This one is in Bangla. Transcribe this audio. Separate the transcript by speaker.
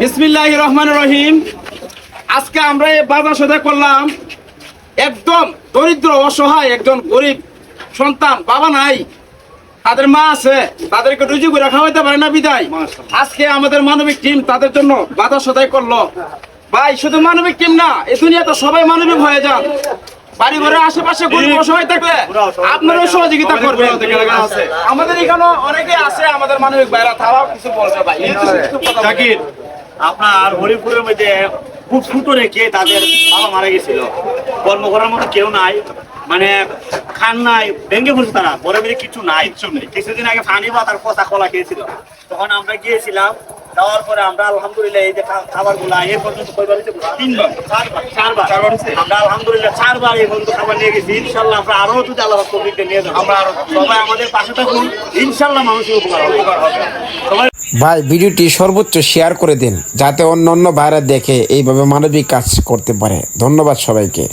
Speaker 1: বিসমিল্লাহির রহমানির রহিম। আজকে আমরা এই বাজার সদাই করলাম। একদম দরিদ্র অসহায় একজন গরিব সন্তান, বাবা নাই, তাদের মা আছে, তাদেরকে রুজি করে খাওয়াইতে পারে না বিদায় আজকে আমাদের মানবিক টিম তাদের জন্য বাজার সদাই করলো। ভাই শুধু মানবিক টিম না, এই দুনিয়াতে সবাই মানবিক হয়ে যান। বাড়ি ঘরের আশেপাশে গরিব অসহায় থাকলে আপনারাও সহযোগিতা করবেন। আমাদের এখানে অনেকে আছে, আমাদের মানবিক ভাইরা, তারাও কিছু বলছে। ভাই
Speaker 2: জাকির, আপনার হরিপুরের মধ্যে খুব ছোট রেখে তাদের বাবা মারা গেছিল, কর্ম করার মতো কেউ নাই, মানে খান নাই, ভেঙে পড়ছে তারা, বড় বেড়ে কিছু নাই। কিছুদিন আগে ফানি বা তার পচা কলা খেয়েছিল, তখন আমরা গিয়েছিলাম। যাওয়ার পরে আমরা আলহামদুলিল্লাহ এই যে খাবার গুলা এ পর্যন্ত চারবার আমরা আলহামদুলিল্লাহ 4 বার এই পর্যন্ত খাবার নিয়ে গেছি। ইনশাল্লাহ আমরা আরো যদি আল্লাহ তৌফিক নিয়ে যাবো, আমরা সবাই আমাদের পাশে থাকুন, ইনশাল্লাহ মানুষের উপকার হবে। সবাই
Speaker 3: ভাই ভিডিওটি সর্বোচ্চ শেয়ার করে দিন, যাতে অন্য ভাইরা দেখে এইভাবে মানবিক কাজ করতে পারে। ধন্যবাদ সবাইকে।